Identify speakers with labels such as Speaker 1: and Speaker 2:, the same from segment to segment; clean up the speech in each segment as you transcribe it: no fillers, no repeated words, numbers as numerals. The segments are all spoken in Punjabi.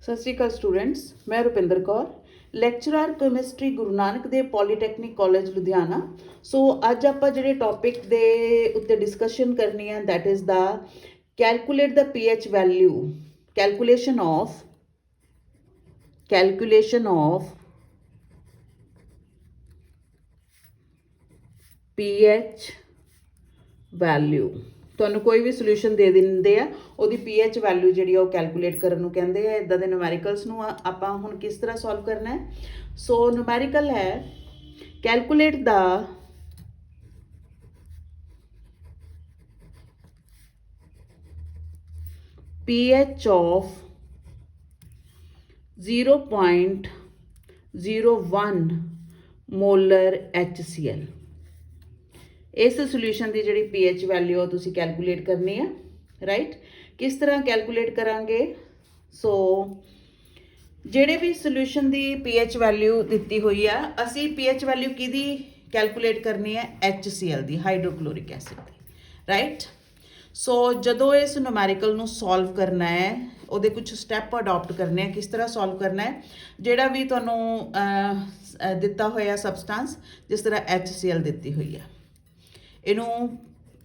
Speaker 1: ਸਤਿ ਸ਼੍ਰੀ ਅਕਾਲ ਸਟੂਡੈਂਟਸ, ਮੈਂ Rupinder Kaur, lecturer chemistry Guru Nanak Dev polytechnic college Ludhiana. ਸੋ ਅੱਜ ਆਪਾਂ ਜਿਹੜੇ ਟੌਪਿਕ ਦੇ ਉੱਤੇ ਡਿਸਕਸ਼ਨ ਕਰਨੀ ਹੈ that is the calculate the pH value, calculation of pH value. ਤੁਹਾਨੂੰ ਕੋਈ ਵੀ ਸੋਲੂਸ਼ਨ ਦੇ ਦਿੰਦੇ ਆ, ਉਹਦੀ ਪੀਐਚ ਵੈਲਿਊ ਜਿਹੜੀ ਉਹ ਕੈਲਕੂਲੇਟ ਕਰਨ ਨੂੰ ਕਹਿੰਦੇ ਆ। ਇਦਾਂ ਦੇ ਨੂਮੈਰੀਕਲਸ ਨੂੰ ਆਪਾਂ ਹੁਣ ਕਿਸ ਤਰ੍ਹਾਂ ਸੋਲਵ ਕਰਨਾ ਹੈ। ਸੋ ਨੂਮੈਰੀਕਲ ਹੈ calculate the pH of 0.01 molar HCl। ਇਸ ਸੋਲੂਸ਼ਨ ਦੀ ਜਿਹੜੀ pH ਵੈਲਿਊ ਤੁਸੀਂ ਕੈਲਕੂਲੇਟ ਕਰਨੀ ਹੈ, ਰਾਈਟ। ਕਿਸ ਤਰ੍ਹਾਂ ਕੈਲਕੂਲੇਟ ਕਰਾਂਗੇ? ਸੋ ਜਿਹੜੇ ਵੀ ਸੋਲੂਸ਼ਨ ਦੀ pH ਵੈਲਿਊ ਦਿੱਤੀ ਹੋਈ ਆ, ਅਸੀਂ pH ਵੈਲਿਊ ਕਿਹਦੀ ਕੈਲਕੂਲੇਟ ਕਰਨੀ ਹੈ? HCl ਦੀ, ਹਾਈਡਰੋਕਲੋਰਿਕ ਐਸਿਡ ਦੀ, ਰਾਈਟ। ਸੋ ਜਦੋਂ ਇਸ ਨੂਮੈਰੀਕਲ ਨੂੰ ਸੋਲਵ ਕਰਨਾ ਹੈ, ਉਹਦੇ ਕੁਝ ਸਟੈਪ ਅਡੋਪਟ ਕਰਨੇ ਆ। ਕਿਸ ਤਰ੍ਹਾਂ ਸੋਲਵ ਕਰਨਾ ਹੈ? ਜਿਹੜਾ ਵੀ ਤੁਹਾਨੂੰ ਦਿੱਤਾ ਹੋਇਆ ਸਬਸਟੈਂਸ, ਜਿਸ ਤਰ੍ਹਾਂ HCl ਦਿੱਤੀ ਹੋਈ ਹੈ, ਇਹਨੂੰ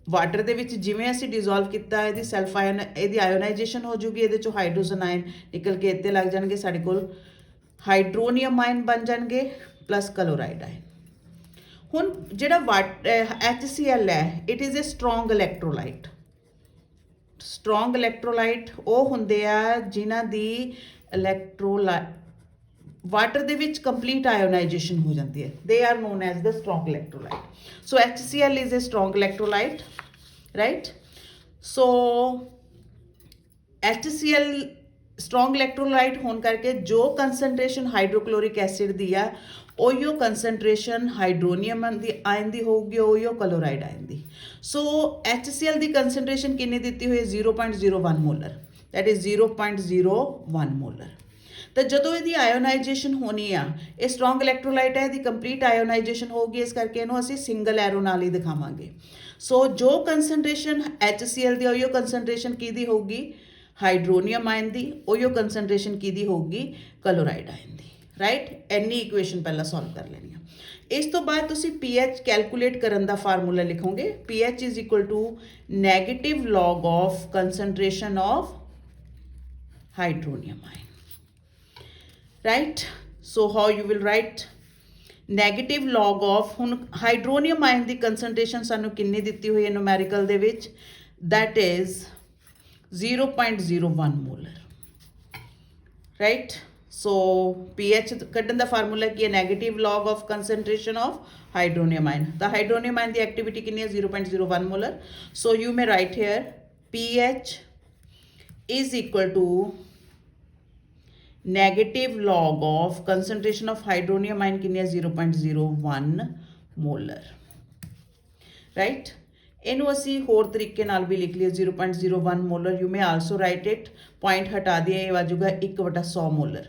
Speaker 1: ਵਾਟਰ ਦੇ ਵਿੱਚ ਜਿਵੇਂ ਅਸੀਂ ਡਿਜ਼ੋਲਵ ਕੀਤਾ, ਇਹਦੀ ਸੈਲਫ ਆਇਨ, ਇਹਦੀ ਆਇਓਨਾਈਜੇਸ਼ਨ ਹੋ ਜੂਗੀ, ਇਹਦੇ ਚੋਂ ਹਾਈਡਰੋਜਨ ਆਇਨ ਨਿਕਲ ਕੇ ਇੱਥੇ ਲੱਗ ਜਾਣਗੇ, ਸਾਡੇ ਕੋਲ ਹਾਈਡਰੋਨੀਅਮ ਆਇਨ ਬਣ ਜਾਣਗੇ ਪਲੱਸ ਕਲੋਰਾਈਡ ਆਇਨ। ਹੁਣ ਜਿਹੜਾ HCl ਹੈ, it is a strong electrolyte. Strong electrolyte ਉਹ ਹੁੰਦੇ ਆ ਜਿਨ੍ਹਾਂ ਦੀ ਵਾਟਰ ਦੇ ਵਿੱਚ ਕੰਪਲੀਟ ਆਇਓਨਾਈਜੇਸ਼ਨ ਹੋ ਜਾਂਦੀ ਹੈ। They are known as the strong electrolyte. So HCl is a strong electrolyte, right. So HCl strong electrolyte ਹੋਣ ਕਰਕੇ ਜੋ ਕੰਸਨਟ੍ਰੇਸ਼ਨ ਹਾਈਡਰੋਕਲੋਰਿਕ ਐਸਿਡ ਦੀ ਆ, ਉਹੀਓ ਕੰਸਨਟ੍ਰੇਸ਼ਨ ਹਾਈਡਰੋਨੀਅਮ ਦੀ ਆਇਨ ਦੀ ਹੋਊਗੀ, ਉਹੀਓ ਕਲੋਰਾਈਡ ਆਇਨ ਦੀ। ਸੋ HCl ਦੀ ਕੰਸਨਟ੍ਰੇਸ਼ਨ ਕਿੰਨੀ ਦਿੱਤੀ ਹੋਈ ਹੈ? 0.01 ਮੋਲਰ, ਦੈਟ ਇਜ਼ 0.01 ਮੋਲਰ। ਤਾਂ ਜਦੋਂ ਇਹਦੀ ਆਇਓਨਾਈਜੇਸ਼ਨ ਹੋਣੀ ਆ, ਇਹ ਸਟਰੋਂਗ ਇਲੈਕਟ੍ਰੋਲਾਈਟ ਹੈ, ਇਹਦੀ ਕੰਪਲੀਟ ਆਇਓਨਾਈਜੇਸ਼ਨ ਹੋਊਗੀ, ਇਸ ਕਰਕੇ ਇਹਨੂੰ ਅਸੀਂ ਸਿੰਗਲ ਐਰੋ ਨਾਲ ਹੀ ਦਿਖਾਵਾਂਗੇ। ਸੋ ਜੋ ਕੰਸਨਟ੍ਰੇਸ਼ਨ HCl ਦੀ, ਉਹੀਓ ਕੰਸਨਟ੍ਰੇਸ਼ਨ ਕਿਹਦੀ ਹੋਊਗੀ? ਹਾਈਡਰੋਨੀਅਮ ਆਇਨ ਦੀ। ਉਹੀਓ ਕੰਸਨਟ੍ਰੇਸ਼ਨ ਕਿਹਦੀ ਹੋਊਗੀ? ਕਲੋਰਾਈਡ ਆਇਨ ਦੀ, ਰਾਈਟ। ਇੰਨੀ ਇਕੁਏਸ਼ਨ ਪਹਿਲਾਂ ਸੋਲਵ ਕਰ ਲੈਣੀ ਆ। ਇਸ ਤੋਂ ਬਾਅਦ ਤੁਸੀਂ pH ਕੈਲਕੂਲੇਟ ਕਰਨ ਦਾ ਫਾਰਮੂਲਾ ਲਿਖੋਗੇ। pH is equal to negative log of concentration of hydronium ion, right. So how you will write? Negative log of, ਹੁਣ ਹਾਈਡਰੋਨੀਅਮ ਆਇਨ ਦੀ ਕੰਸਨਟ੍ਰੇਸ਼ਨ ਸਾਨੂੰ ਕਿੰਨੀ ਦਿੱਤੀ ਹੋਈ ਹੈ ਨੂਮੈਰੀਕਲ ਦੇ ਵਿੱਚ? That is 0.01 molar, right. So pH ਕੱਢਣ ਦਾ ਫਾਰਮੂਲਾ ਕੀ ਹੈ? Negative log of concentration of hydronium ion. ਤਾਂ ਹਾਈਡਰੋਨੀਅਮ ਆਇਨ ਦੀ ਐਕਟੀਵਿਟੀ ਕਿੰਨੀ ਹੈ? 0.01 molar. So you may write here pH is equal to negative log of concentration of hydronium ion कितनी है? 0.01 molar, right। ਇਹਨੂੰ ਅਸੀਂ ਹੋਰ ਤਰੀਕੇ ਨਾਲ ਵੀ ਲਿਖ ਲਈਏ 0.01 molar. You may also write it, point ਹਟਾ ਦਿਏ, ਇਹ ਆ ਜਾਊਗਾ 1/100 molar.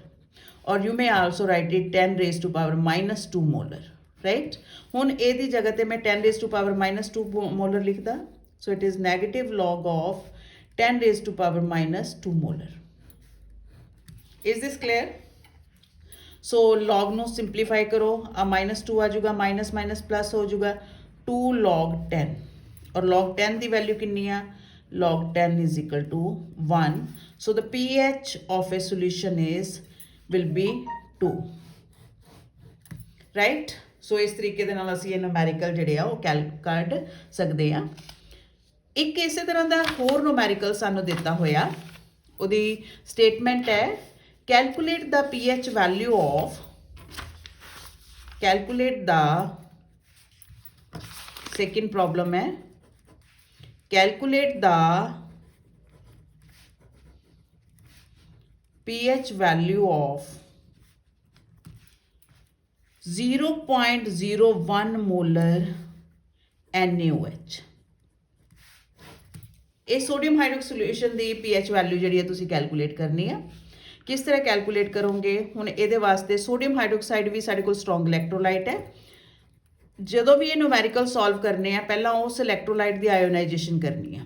Speaker 1: Or you may also write it 10 raised to power -2 molar, right. ਹੁਣ ਇਹਦੀ ਜਗ੍ਹਾ ਤੇ ਮੈਂ 10 raised to power -2 ਮੋਲਰ ਲਿਖਦਾ। So it is negative log of 10 raised to power -2 molar. Is this clear? So log ਨੂੰ simplify ਕਰੋ, -2 ਆ ਜਾਊਗਾ, माइनस प्लस हो जाऊगा 2 log 10, और log 10 ਦੀ ਵੈਲਿਊ ਕਿੰਨੀ ਆ? log 10 is equal to 1. So the pH of a solution will be 2, right? So ਇਸ ਤਰੀਕੇ ਦੇ ਨਾਲ ਅਸੀਂ ਇਹ ਨੂਮੈਰੀਕਲ ਜਿਹੜੇ ਆ ਉਹ ਕੱਢ ਸਕਦੇ ਆ। ਇੱਕ ਇਸੇ ਤਰ੍ਹਾਂ ਦਾ ਹੋਰ ਨੂਮੈਰੀਕਲ ਸਾਨੂੰ ਦਿੱਤਾ ਹੋਇਆ, ਉਹਦੀ ਸਟੇਟਮੈਂਟ ਹੈ calculate the pH value of, calculate the, second problem ਹੈ calculate the pH value of 0.01 molar NaOH। ਇਹ ਸੋਡੀਅਮ ਹਾਈਡਰੋਕਸਾਈਡ ਸੋਲੂਸ਼ਨ ਦੀ pH ਵੈਲਿਊ ਜਿਹੜੀ ਹੈ ਤੁਸੀਂ ਕੈਲਕੂਲੇਟ ਕਰਨੀ ਹੈ। ਕਿਸ ਤਰ੍ਹਾਂ ਕੈਲਕੂਲੇਟ ਕਰੋਗੇ? ਹੁਣ ਇਹਦੇ ਵਾਸਤੇ ਸੋਡੀਅਮ ਹਾਈਡਰੋਕਸਾਈਡ ਵੀ ਸਾਡੇ ਕੋਲ ਸਟਰੋਂਗ ਇਲੈਕਟ੍ਰੋਲਾਈਟ ਹੈ। ਜਦੋਂ ਵੀ ਇਹ ਨੂਮੈਰੀਕਲ ਸੋਲਵ ਕਰਨੇ ਆ, ਪਹਿਲਾਂ ਉਸ ਇਲੈਕਟ੍ਰੋਲਾਈਟ ਦੀ ਆਇਓਨਾਈਜੇਸ਼ਨ ਕਰਨੀ ਆ।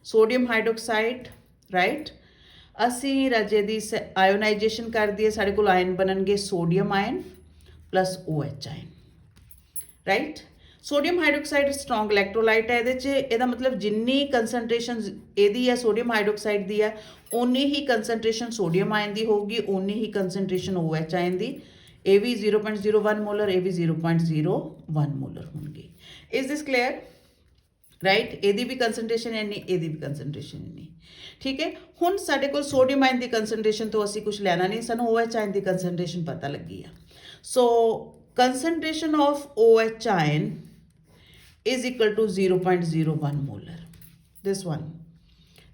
Speaker 1: ਸੋਡੀਅਮ ਹਾਈਡਰੋਕਸਾਈਡ, ਰਾਈਟ, ਅਸੀਂ ਰਾਜੇ ਦੀ ਆਇਓਨਾਈਜੇਸ਼ਨ ਕਰ ਦਈਏ, ਸਾਡੇ ਕੋਲ ਆयन ਬਣਨਗੇ sodium ion plus OH ion, right. Sodium hydroxide strong electrolyte है, ਇਹਦਾ मतलब जिन्नी कंसनट्रेशन ਇਹਦੀ है सोडियम हाइड्रोक्साइड ਦੀ है उन्नी ही कंसनट्रेशन सोडियम आयन ਦੀ ਹੋਊਗੀ, उन्नी ही कंसनट्रेशन OH आयन ਦੀ। ਇਹ ਵੀ 0.01 ਮੋਲਰ, ਇਹ ਵੀ 0.01 ਮੋਲਰ ਹੋਣਗੇ। Is this clear, right. ਇਹਦੀ ਵੀ ਕੰਸਨਟ੍ਰੇਸ਼ਨ ਇੰਨੀ, ਇਹਦੀ ਵੀ ਕੰਸਨਟ੍ਰੇਸ਼ਨ ਇੰਨੀ, ਠੀਕ ਹੈ। ਹੁਣ ਸਾਡੇ ਕੋਲ ਸੋਡੀਅਮ ਆਇਨ ਦੀ ਕੰਸਨਟ੍ਰੇਸ਼ਨ ਤੋਂ ਅਸੀਂ ਕੁਝ ਲੈਣਾ ਨਹੀਂ, ਸਾਨੂੰ OH ਆਇਨ ਦੀ ਕੰਸਨਟ੍ਰੇਸ਼ਨ ਪਤਾ ਲੱਗੀ ਆ। So concentration of OH ion is equal to 0.01 molar. This one,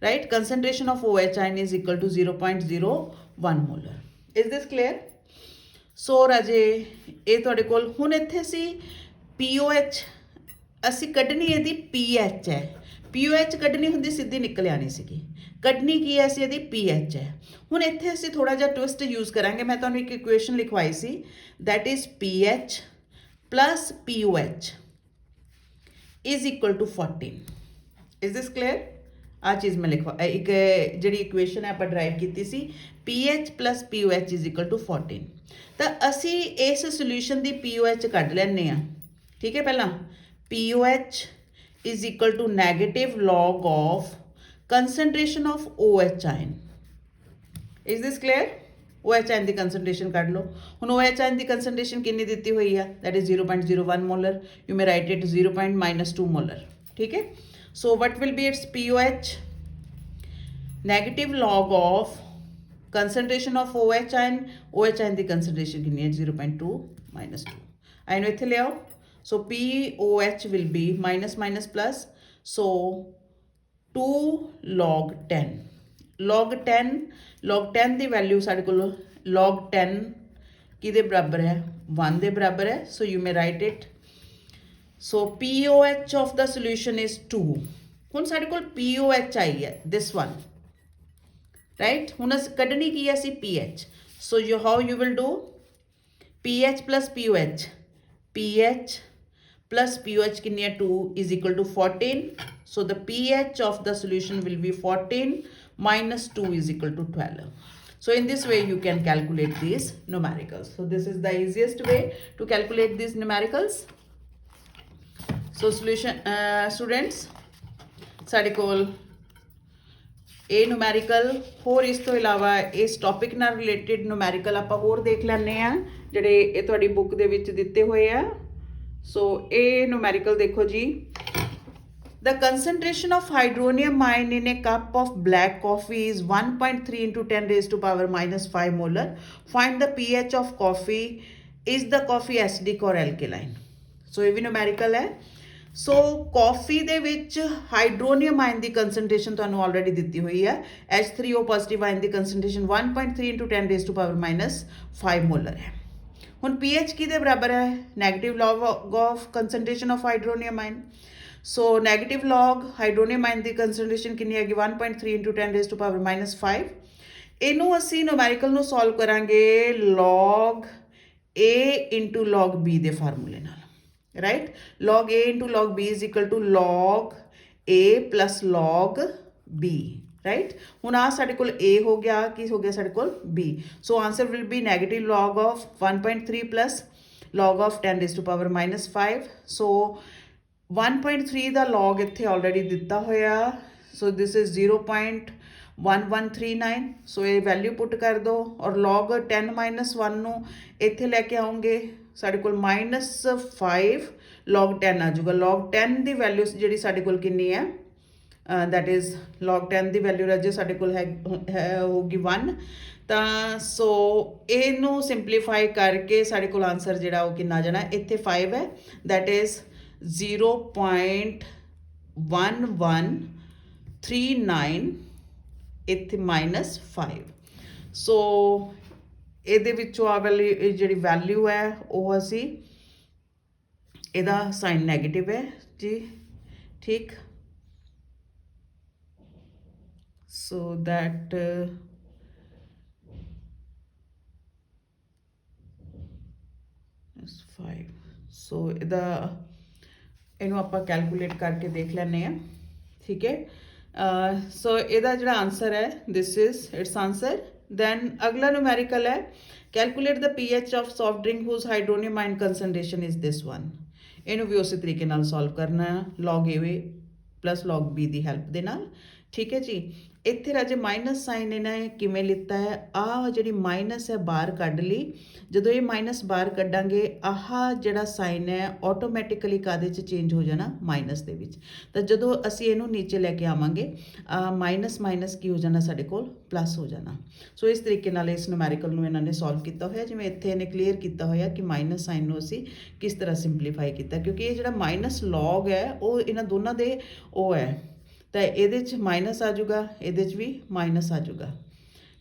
Speaker 1: right? Concentration of OH ion is equal to 0.01 molar. Is this clear? So ਰਾਜੇ ਇਹ ਤੁਹਾਡੇ ਕੋਲ ਹੁਣ ਇੱਥੇ ਸੀ POH ਅਸੀਂ ਕੱਢਣੀ ਇਹਦੀ PH ਹੈ। POH ਕੱਢਣੀ ਹੁੰਦੀ ਸਿੱਧੀ ਨਿਕਲ ਆਣੀ ਸੀਗੀ, ਕੱਢਣੀ ਕੀ ਹੈ ਅਸੀਂ ਇਹਦੀ PH ਹੈ। ਹੁਣ ਇੱਥੇ ਅਸੀਂ ਥੋੜਾ ਜਿਹਾ ਟਵਿਸਟ ਯੂਜ਼ ਕਰਾਂਗੇ। ਮੈਂ ਤੁਹਾਨੂੰ ਇੱਕ ਇਕੁਏਸ਼ਨ ਲਿਖਵਾਈ ਸੀ, that is PH plus POH is equal to 14. is this clear? ਆ ਚੀਜ਼ ਮੈਂ ਲਿਖਵਾ ਇੱਕ ਜਿਹੜੀ ਇਕੁਏਸ਼ਨ ਹੈ ਆਪਾਂ ਡਰਾਈਵ ਕੀਤੀ ਸੀ, PH plus POH is equal to 14। ਤਾਂ ਅਸੀਂ ਇਸ ਸੋਲੂਸ਼ਨ ਦੀ POH ਕੱਢ ਲੈਣੇ ਆ, ਠੀਕ ਹੈ। ਪਹਿਲਾਂ POH is equal to negative log of concentration of OH ion. is this clear? OH ion the concentration ਕੱਢ ਲਓ। ਹੁਣ OH ion ਦੀ concentration ਕਿੰਨੀ ਦਿੱਤੀ ਹੋਈ ਆ, that is 0.01 molar, you may write it 0.-2 molar, ਠੀਕ ਹੈ। so what will be its POH? negative log of concentration of OH ion, OH ion the concentration ਕਿੰਨੀ ਹੈ 0.2 - 2। ਇਹਨੂੰ ਇੱਥੇ ਲਿਆਓ। so POH will be minus minus plus, so 2 log 10। log 10 ਦੀ ਵੈਲਿਊ ਸਾਡੇ ਕੋਲ log 10 ਕਿਹਦੇ ਬਰਾਬਰ ਹੈ, 1 ਦੇ ਬਰਾਬਰ ਹੈ। so you may write it, so POH of the solution is 2। ਹੁਣ ਸਾਡੇ ਕੋਲ POH ਆਈ ਹੈ this one, right। ਹੁਣ ਅਸੀਂ ਕੱਢਣੀ ਕੀ ਹੈ ਅਸੀਂ PH। so how you will do PH plus POH, PH plus POH कितनी है 2 is equal to 14। so the pH of the solution will be 14 minus 2 is equal to 12। so in this way you can calculate these numericals। so this is the easiest way to calculate these numericals। so solution students ਸਾਡੇ ਕੋਲ ਇਹ numerical ਹੋਰ ਇਸ ਤੋਂ ਇਲਾਵਾ ਇਸ ਟੌਪਿਕ ਨਾਲ ਰਿਲੇਟਡ numerical ਆਪਾਂ ਹੋਰ ਦੇਖ ਲੈਣੇ ਆ ਜਿਹੜੇ ਇਹ ਤੁਹਾਡੀ ਬੁੱਕ ਦੇ ਵਿੱਚ ਦਿੱਤੇ ਹੋਏ ਆ। so ਇਹ numerical ਦੇਖੋ ਜੀ, the concentration of hydronium ion in a cup of black coffee is 1.3 into 10 raised to power minus 5 molar। find the pH of coffee, is the coffee acidic or alkaline। so ਇਹ ਵੀ numerical ਹੈ। so coffee ਦੇ ਵਿੱਚ ਹਾਈਡਰੋਨੀਅਮ ਆਇਨ ਦੀ concentration ਤੁਹਾਨੂੰ ਆਲਰੇਡੀ ਦਿੱਤੀ ਹੋਈ ਹੈ, H3O ਪੋਜ਼ਿਟਿਵ ਆਇਨ ਦੀ concentration 1.3 into 10 raised to power minus 5 molar ਹੈ। ਹੁਣ pH ਕਿਹਦੇ ਬਰਾਬਰ ਹੈ, negative log of concentration of hydronium ion। so negative log hydronium ion ਦੀ concentration ਕਿੰਨੀ ਹੈਗੀ 1.3 into 10 raised to power minus 5। ਇਹਨੂੰ ਅਸੀਂ numerical ਨੂੰ ਸੋਲਵ ਕਰਾਂਗੇ log A into log B ਦੇ ਫਾਰਮੂਲੇ ਨਾਲ, right। log A into log B is equal to log A plus log B, right। ਹੁਣ ਆ ਸਾਡੇ ਕੋਲ A ਹੋ ਗਿਆ, ਕੀ ਹੋ ਗਿਆ ਸਾਡੇ ਕੋਲ B। so answer will be negative log of 1.3 plus log of 10 raised to power minus 5। so 1.3 the log ਇੱਥੇ ਆਲਰੇਡੀ ਦਿੱਤਾ ਹੋਇਆ, so this is 0.1139। so ਇਹ ਵੈਲਿਊ ਪੁੱਟ ਕਰ ਦਿਓ ਔਰ log 10 minus 1 ਨੂੰ ਇੱਥੇ ਲੈ ਕੇ ਆਉਂਗੇ, ਸਾਡੇ ਕੋਲ -5 log 10 ਆ ਜਾਊਗਾ। log 10 ਦੀ ਵੈਲਿਊ ਜਿਹੜੀ ਸਾਡੇ ਕੋਲ ਕਿੰਨੀ ਹੈ, that is log 10 ਦੀ ਵੈਲਿਊ ਰਾਜੇ ਸਾਡੇ ਕੋਲ ਹੈ ਹੋਊਗੀ 1। ਤਾਂ ਸੋ ਇਹਨੂੰ ਸਿੰਪਲੀਫਾਈ ਕਰਕੇ ਸਾਡੇ ਕੋਲ ਆਨਸਰ ਜਿਹੜਾ ਉਹ ਕਿੰਨਾ ਜਾਣਾ, ਇੱਥੇ 5 ਹੈ, that is 0.1139 ਇੱਥੇ -5। ਸੋ ਇਹਦੇ ਵਿੱਚੋਂ ਆ ਵਾਲੀ ਜਿਹੜੀ ਵੈਲਿਊ ਹੈ ਉਹ ਅਸੀਂ ਇਹਦਾ ਸਾਈਨ ਨੈਗੇਟਿਵ ਹੈ ਜੀ, ਠੀਕ। so that is 5। so ਇਹਦਾ ਇਹਨੂੰ ਆਪਾਂ ਕੈਲਕੂਲੇਟ ਕਰਕੇ ਦੇਖ ਲੈਂਦੇ ਆ, ਠੀਕ ਹੈ। सो ਇਹਦਾ ਜਿਹੜਾ ਆਨਸਰ ਹੈ this is its answer. Then ਅਗਲਾ ਨੂਮੈਰੀਕਲ ਹੈ calculate the pH of soft drink whose hydronium ion concentration is this one. ਇਹਨੂੰ ਵੀ ਉਸੇ ਤਰੀਕੇ ਨਾਲ ਸੋਲਵ ਕਰਨਾ ਹੈ log A plus log B the help ਦੇ ਨਾਲ। ਠੀਕ ਹੈ ਜੀ। ਇੱਥੇ ਰਾਜੇ ਮਾਈਨਸ ਸਾਈਨ ਇਹਨੇ ਕਿਵੇਂ ਲਿੱਤਾ ਹੈ, ਆਹ ਜਿਹੜੀ ਮਾਈਨਸ ਹੈ ਬਾਹਰ ਕੱਢ ਲਈ। ਜਦੋਂ ਇਹ ਮਾਈਨਸ ਬਾਹਰ ਕੱਢਾਂਗੇ ਆਹ ਜਿਹੜਾ ਸਾਈਨ ਹੈ ਆਟੋਮੈਟਿਕਲੀ ਕਾਹਦੇ 'ਚ ਚੇਂਜ ਹੋ ਜਾਣਾ, ਮਾਈਨਸ ਦੇ ਵਿੱਚ। ਤਾਂ ਜਦੋਂ ਅਸੀਂ ਇਹਨੂੰ ਨੀਚੇ ਲੈ ਕੇ ਆਵਾਂਗੇ ਮਾਈਨਸ ਮਾਈਨਸ ਕੀ ਹੋ ਜਾਣਾ ਸਾਡੇ ਕੋਲ, ਪਲੱਸ ਹੋ ਜਾਣਾ। ਸੋ ਇਸ ਤਰੀਕੇ ਨਾਲ ਇਸ ਨੂਮੈਰੀਕਲ ਨੂੰ ਇਹਨਾਂ ਨੇ ਸੋਲਵ ਕੀਤਾ ਹੋਇਆ, ਜਿਵੇਂ ਇੱਥੇ ਇਹਨੇ ਕਲੀਅਰ ਕੀਤਾ ਹੋਇਆ ਕਿ ਮਾਈਨਸ ਸਾਈਨ ਨੂੰ ਅਸੀਂ ਕਿਸ ਤਰ੍ਹਾਂ ਸਿੰਪਲੀਫਾਈ ਕੀਤਾ, ਕਿਉਂਕਿ ਇਹ ਜਿਹੜਾ ਮਾਈਨਸ log ਹੈ ਉਹ ਇਹਨਾਂ ਦੋਨਾਂ ਦੇ ਉਹ ਹੈ, ਤਾਂ ਇਹਦੇ 'ਚ ਮਾਈਨਸ ਆ ਜਾਊਗਾ, ਇਹਦੇ 'ਚ ਵੀ ਮਾਈਨਸ ਆ ਜਾਊਗਾ।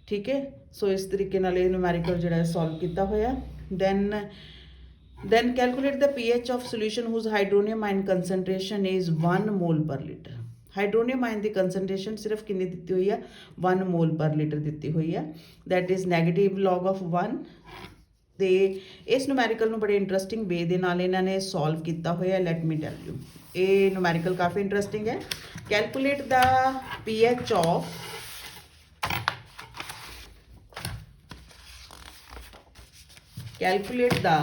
Speaker 1: ਠੀਕ ਹੈ। ਸੋ ਇਸ ਤਰੀਕੇ ਨਾਲ ਇਹ ਨੂਮੈਰੀਕਲ ਜਿਹੜਾ ਸੋਲਵ ਕੀਤਾ ਹੋਇਆ। then calculate the pH of solution whose hydronium ion concentration is 1 mole per liter। ਹਾਈਡਰੋਨੀਅਮ ion ਦੀ ਕੰਸਨਟ੍ਰੇਸ਼ਨ ਸਿਰਫ ਕਿੰਨੀ ਦਿੱਤੀ ਹੋਈ ਆ, 1 ਮੋਲ ਪਰ ਲੀਟਰ ਦਿੱਤੀ ਹੋਈ ਆ, that is negative log of 1। ਤੇ ਇਸ ਨੂਮੈਰੀਕਲ ਨੂੰ ਬੜੇ ਇੰਟਰਸਟਿੰਗ ਵੇ ਦੇ ਨਾਲ ਇਹਨਾਂ ਨੇ ਸੋਲਵ ਕੀਤਾ ਹੋਇਆ। ਲੈਟ ਮੀ ਟੈਲ ਯੂ, ਇਹ ਨੂਮੈਰੀਕਲ ਕਾਫੀ ਇੰਟਰਸਟਿੰਗ ਹੈ। Calculate the pH of calculate the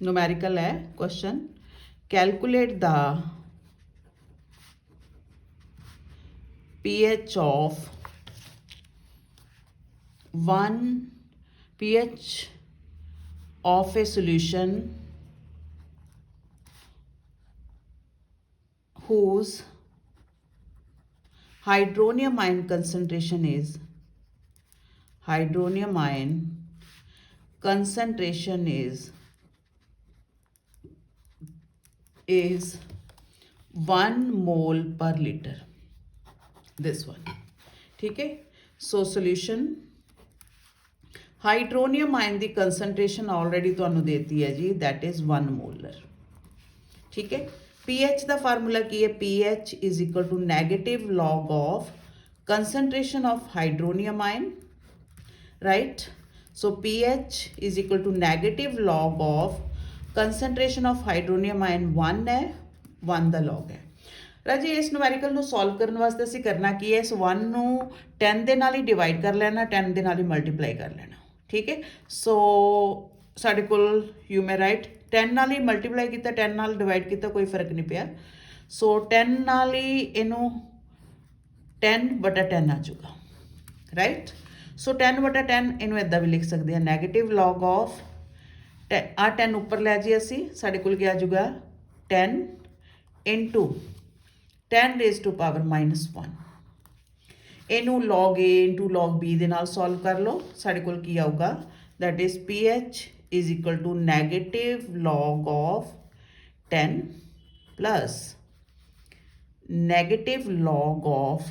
Speaker 1: numerical है question, calculate the pH of pH of a solution whose hydronium ion concentration is is 1 mole per liter, this one। ठीक है। सो सोल्यूशन हाइड्रोनियम आयन की कंसनट्रेशन ऑलरेडी तुहानू देती है जी, दैट इज 1 मोलर। ठीक है। pH का फार्मूला की है, pH is equal to negative log of concentration of hydronium ion, right. So pH is equal to negative log of concentration of hydronium ion 1 है, 1 ਦਾ log है। ਰਾਜੇ ਇਸ ਨੂਮੈਰੀਕਲ ਨੂੰ ਸੋਲਵ ਕਰਨ ਵਾਸਤੇ ਅਸੀਂ ਕਰਨਾ ਕੀ ਹੈ, ਇਸ 1 ਨੂੰ 10 ਦੇ ਨਾਲ ਹੀ ਡਿਵਾਈਡ ਕਰ ਲੈਣਾ, 10 ਦੇ ਨਾਲ ਹੀ ਮਲਟੀਪਲਾਈ ਕਰ ਲੈਣਾ। ਠੀਕ ਹੈ। ਸੋ ਸਾਡੇ ਕੋਲ ਯੂ ਮੇ ਰਾਈਟ 10 ਨਾਲ ਹੀ ਮਲਟੀਪਲਾਈ ਕੀਤਾ, 10 ਨਾਲ ਡਿਵਾਈਡ ਕੀਤਾ, ਕੋਈ ਫਰਕ ਨਹੀਂ ਪਿਆ। ਸੋ 10 ਨਾਲ ਹੀ ਇਹਨੂੰ 10/10 ਆ ਜਾਊਗਾ, ਰਾਈਟ। ਸੋ 10/10 ਇਹਨੂੰ ਇੱਦਾਂ ਵੀ ਲਿਖ ਸਕਦੇ ਹਾਂ, ਨੈਗੇਟਿਵ log ਆਫ ਆ 10 ਉੱਪਰ ਲੈ ਜੀ ਅਸੀਂ, ਸਾਡੇ ਕੋਲ ਕੀ ਆ ਜਾਊਗਾ 10 into 10 raised to power -1। ਇਹਨੂੰ log A into log B ਦੇ ਨਾਲ ਸੋਲਵ ਕਰ ਲਓ, ਸਾਡੇ ਕੋਲ ਕੀ ਆਊਗਾ, that is pH is equal to negative log of 10 plus negative log of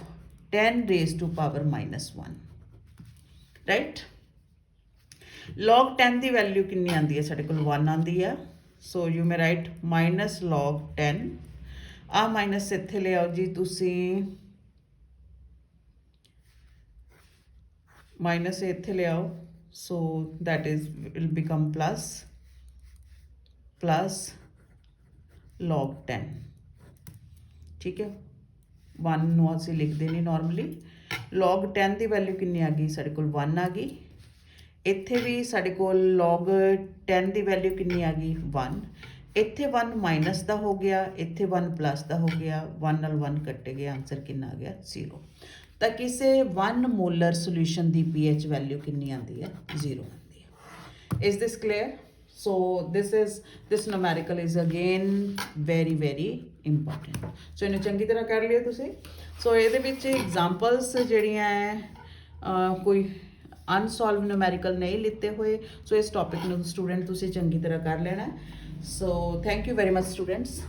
Speaker 1: 10 raised to power -1, right। log 10 ਦੀ ਵੈਲਿਊ ਕਿੰਨੀ ਆਂਦੀ ਹੈ, ਸਾਡੇ ਕੋਲ 1 ਆਂਦੀ ਹੈ। So you may write -log 10। ਆ ਮਾਈਨਸ ਇੱਥੇ ਲੈ ਆਓ ਜੀ ਤੁਸੀਂ, ਮਾਈਨਸ ਇੱਥੇ ਲੈ ਆਓ। So that is will become plus log 10। ਠੀਕ ਹੈ। 1 ਨੂੰ ਅਸੀਂ ਲਿਖਦੇ ਨਹੀਂ ਨਾਰਮਲੀ। log 10 ਦੀ ਵੈਲਿਊ ਕਿੰਨੀ ਆ ਗਈ, ਸਾਡੇ ਕੋਲ 1 ਆ ਗਈ। ਇੱਥੇ ਵੀ ਸਾਡੇ ਕੋਲ log 10 ਦੀ ਵੈਲਿਊ ਕਿੰਨੀ ਆ ਗਈ, 1। ਇੱਥੇ 1 ਮਾਈਨਸ ਦਾ ਹੋ ਗਿਆ, ਇੱਥੇ 1 ਪਲੱਸ ਦਾ ਹੋ ਗਿਆ, 1 ਨਾਲ 1 ਕੱਟੇ ਗਏ, ਆਨਸਰ ਕਿੰਨਾ ਆ ਗਿਆ, 0। ਤਾਂ ਕਿਸੇ 1 ਮੋਲਰ ਸੋਲੂਸ਼ਨ ਦੀ pH ਵੈਲਿਊ ਕਿੰਨੀ ਆਉਂਦੀ ਹੈ, 0 ਆਉਂਦੀ ਹੈ। Is this clear. So this numerical is again very important। ਸੋ ਇਹਨੂੰ ਚੰਗੀ ਤਰ੍ਹਾਂ ਕਰ ਲਿਓ ਤੁਸੀਂ। ਸੋ ਇਹਦੇ ਵਿੱਚ ਐਗਜ਼ਾਮਪਲਸ ਜਿਹੜੀਆਂ ਹੈ ਕੋਈ ਅਨਸੋਲਵ ਨੂਮੈਰੀਕਲ ਨਹੀਂ ਲਿੱਤੇ ਹੋਏ। ਸੋ ਇਸ ਟੌਪਿਕ ਨੂੰ ਸਟੂਡੈਂਟ ਤੁਸੀਂ ਚੰਗੀ ਤਰ੍ਹਾਂ ਕਰ ਲੈਣਾ। So thank you very much students.